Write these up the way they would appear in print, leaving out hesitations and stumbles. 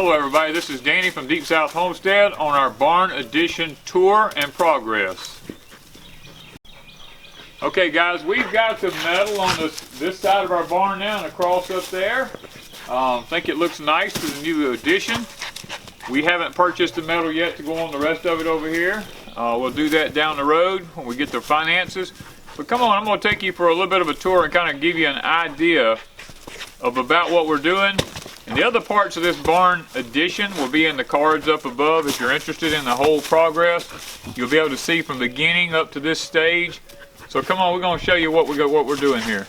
Hello everybody, this is Danny from Deep South Homestead on our barn addition tour and progress. Okay guys, we've got the metal on this side of our barn now and across up there. Think it looks nice for the new addition. We haven't purchased the metal yet to go on the rest of it over here. We'll do that down the road when we get the finances. But come on, I'm going to take you for a little bit of a tour and kind of give you an idea of about what we're doing. And the other parts of this barn addition will be in the cards up above. If you're interested in the whole progress, you'll be able to see from the beginning up to this stage. So come on, we're going to show you what we're doing here.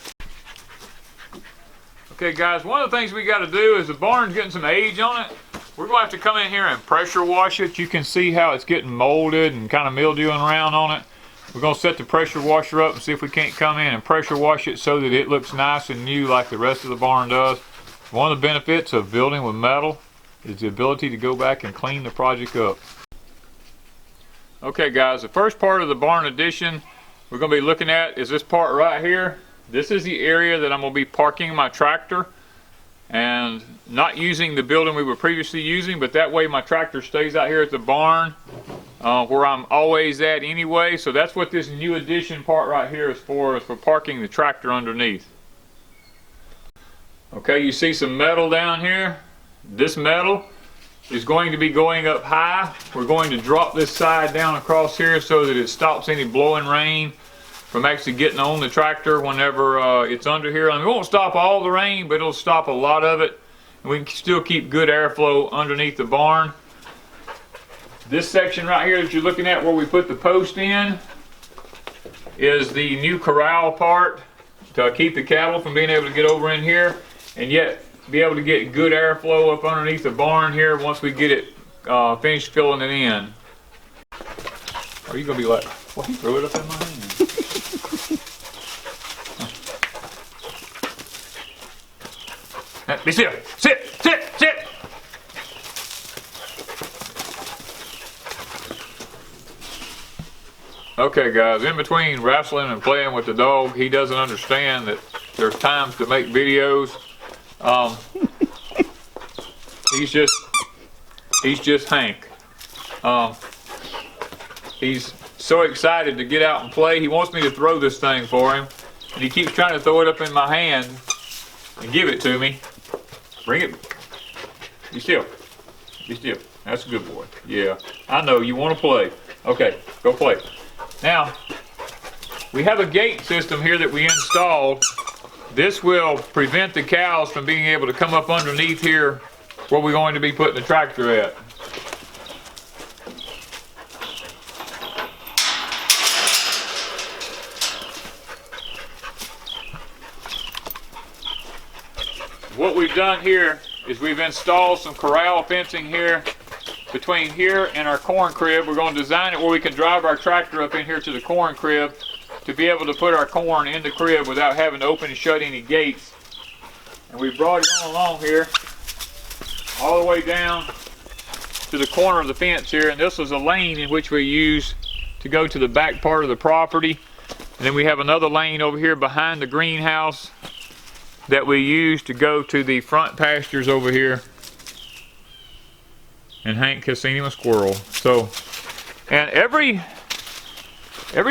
Okay guys, one of the things we got to do is the barn's getting some age on it. We're going to have to come in here and pressure wash it. You can see how it's getting molded and kind of mildewing around on it. We're going to set the pressure washer up and see if we can't come in and pressure wash it so that it looks nice and new like the rest of the barn does. One of the benefits of building with metal is the ability to go back and clean the project up. Okay guys, the first part of the barn addition we're going to be looking at is this part right here. This is the area that I'm going to be parking my tractor and not using the building we were previously using, but that way my tractor stays out here at the barn where I'm always at anyway. So that's what this new addition part right here is for parking the tractor underneath. Okay, you see some metal down here. This metal is going to be going up high. We're going to drop this side down across here so that it stops any blowing rain from actually getting on the tractor whenever it's under here. I mean, it won't stop all the rain, but it'll stop a lot of it. And we can still keep good airflow underneath the barn. This section right here that you're looking at where we put the post in is the new corral part to keep the cattle from being able to get over in here and yet be able to get good airflow up underneath the barn here once we get it finished filling it in. Are you going to be like, well, he threw it up in my hand. Be still. Sit, sit, sit. Okay guys, in between wrestling and playing with the dog, he doesn't understand that there's times to make videos. He's just Hank. He's so excited to get out and play. He wants me to throw this thing for him, and he keeps trying to throw it up in my hand and give it to me. Bring it. Be still. Be still. That's a good boy. Yeah, I know you want to play. Okay, go play. Now, we have a gate system here that we installed. This will prevent the cows from being able to come up underneath here where we're going to be putting the tractor at. What we've done here is we've installed some corral fencing here between here and our corn crib. We're going to design it where we can drive our tractor up in here to the corn crib to be able to put our corn in the crib without having to open and shut any gates. And we brought it on along here all the way down to the corner of the fence here, and this is a lane in which we use to go to the back part of the property. And then we have another lane over here behind the greenhouse that we use to go to the front pastures over here. And Hank has seen him a squirrel. So, and every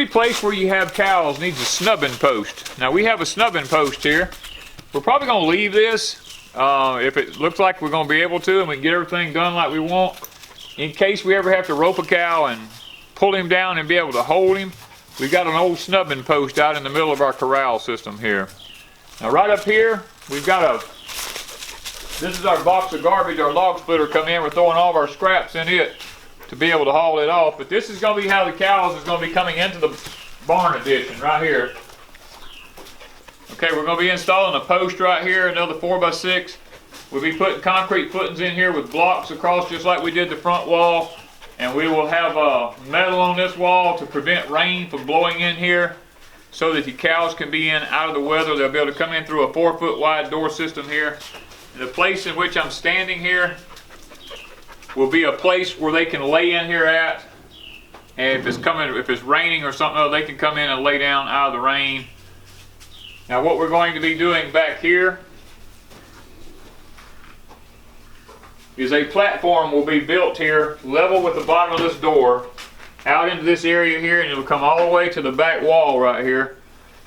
place where you have cows needs a snubbing post. Now we have a snubbing post here. We're probably going to leave this if it looks like we're going to be able to and we can get everything done like we want. In case we ever have to rope a cow and pull him down and be able to hold him, we've got an old snubbing post out in the middle of our corral system here. Now right up here, we've got this is our box of garbage, our log splitter come in. We're throwing all of our scraps in it to be able to haul it off. But this is going to be how the cows is going to be coming into the barn addition right here. Okay, we're going to be installing a post right here, another 4x6. We'll be putting concrete footings in here with blocks across just like we did the front wall. And we will have metal on this wall to prevent rain from blowing in here so that the cows can be in out of the weather. They'll be able to come in through a 4-foot wide door system here. The place in which I'm standing here will be a place where they can lay in here at. And if it's raining or something, they can come in and lay down out of the rain. Now what we're going to be doing back here is a platform will be built here, level with the bottom of this door, out into this area here, and it'll come all the way to the back wall right here.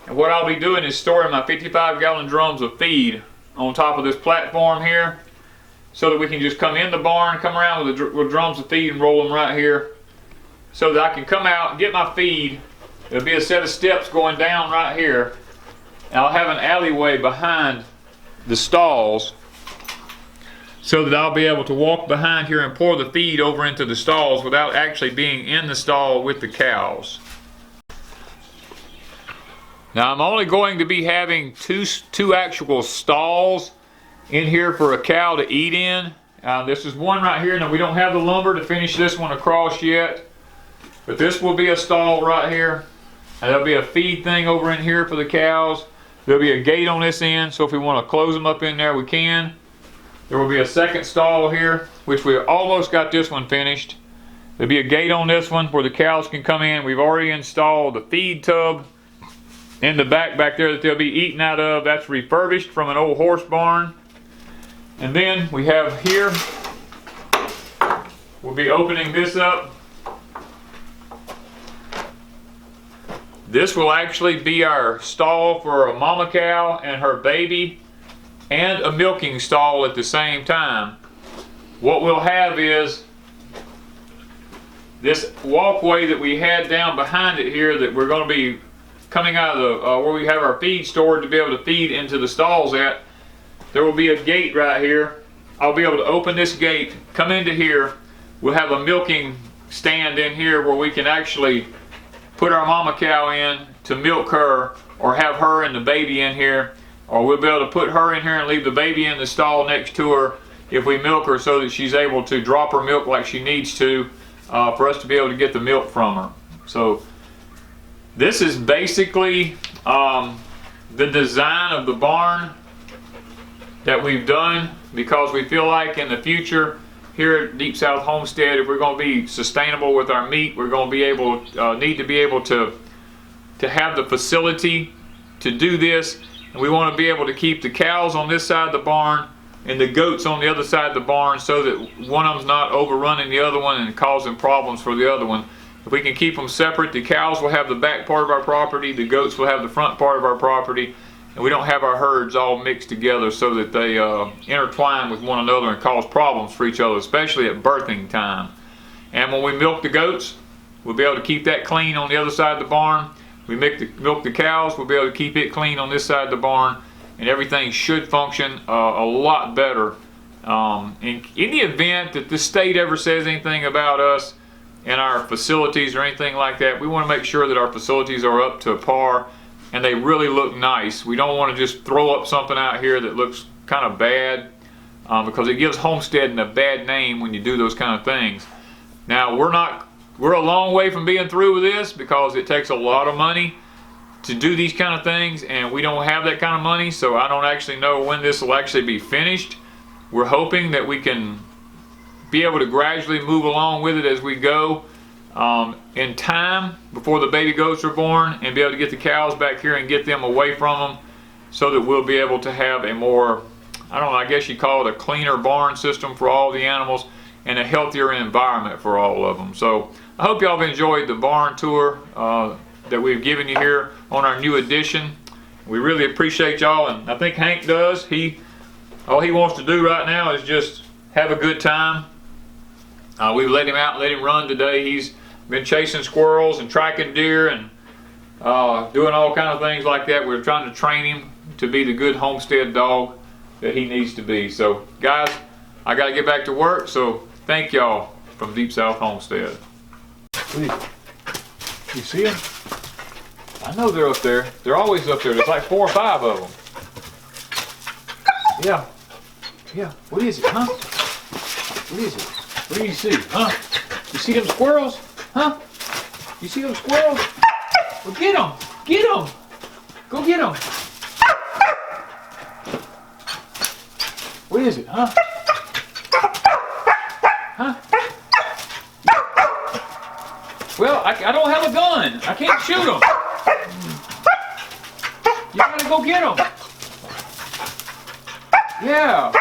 And what I'll be doing is storing my 55-gallon drums of feed on top of this platform here, so that we can just come in the barn, come around with drums of feed and roll them right here, so that I can come out and get my feed. There'll be a set of steps going down right here, and I'll have an alleyway behind the stalls, so that I'll be able to walk behind here and pour the feed over into the stalls without actually being in the stall with the cows. Now I'm only going to be having two actual stalls in here for a cow to eat in. This is one right here. Now we don't have the lumber to finish this one across yet, but this will be a stall right here, and there'll be a feed thing over in here for the cows. There'll be a gate on this end, so if we want to close them up in there, we can. There will be a second stall here, which we almost got this one finished. There'll be a gate on this one where the cows can come in. We've already installed the feed tub in the back there that they'll be eating out of. That's refurbished from an old horse barn. And then we have here, we'll be opening this up. This will actually be our stall for a mama cow and her baby, and a milking stall at the same time. What we'll have is this walkway that we had down behind it here, that we're going to be coming out of the where we have our feed stored to be able to feed into the stalls at. There will be a gate right here. I'll be able to open this gate, come into here. We'll have a milking stand in here where we can actually put our mama cow in to milk her, or have her and the baby in here, or we'll be able to put her in here and leave the baby in the stall next to her if we milk her, so that she's able to drop her milk like she needs to, for us to be able to get the milk from her. So this is basically the design of the barn that we've done, because we feel like in the future here at Deep South Homestead, if we're going to be sustainable with our meat, we're going to be able need to be able to have the facility to do this. And we want to be able to keep the cows on this side of the barn and the goats on the other side of the barn, so that one of them's not overrunning the other one and causing problems for the other one. If we can keep them separate, the cows will have the back part of our property, the goats will have the front part of our property, and we don't have our herds all mixed together so that they intertwine with one another and cause problems for each other, especially at birthing time. And when we milk the goats, we'll be able to keep that clean on the other side of the barn. We milk the cows, we'll be able to keep it clean on this side of the barn, and everything should function a lot better. In the event that the state ever says anything about us and our facilities or anything like that, we want to make sure that our facilities are up to par and they really look nice. We don't want to just throw up something out here that looks kind of bad, because it gives homesteading a bad name when you do those kind of things. Now we're a long way from being through with this, because it takes a lot of money to do these kind of things, and we don't have that kind of money, so I don't actually know when this will actually be finished. We're hoping that we can be able to gradually move along with it as we go in time before the baby goats are born, and be able to get the cows back here and get them away from them, so that we'll be able to have a more, I don't know, I guess you call it a cleaner barn system for all the animals, and a healthier environment for all of them. So I hope y'all have enjoyed the barn tour that we've given you here on our new addition. We really appreciate y'all, and I think Hank does. All he wants to do right now is just have a good time. We've let him out, let him run today. He's been chasing squirrels and tracking deer and doing all kind of things like that. We're trying to train him to be the good homestead dog that he needs to be. So guys, I got to get back to work, so thank y'all from Deep South Homestead. You see them? I know they're up there. They're always up there. There's like 4 or 5 of them. Yeah. Yeah. What is it, huh? What is it? What do you see, huh? You see them squirrels? Huh? You see them squirrels? Well, get them. Get them. Go get them. What is it, huh? Huh? Well, I don't have a gun. I can't shoot them. You gotta go get them. Yeah.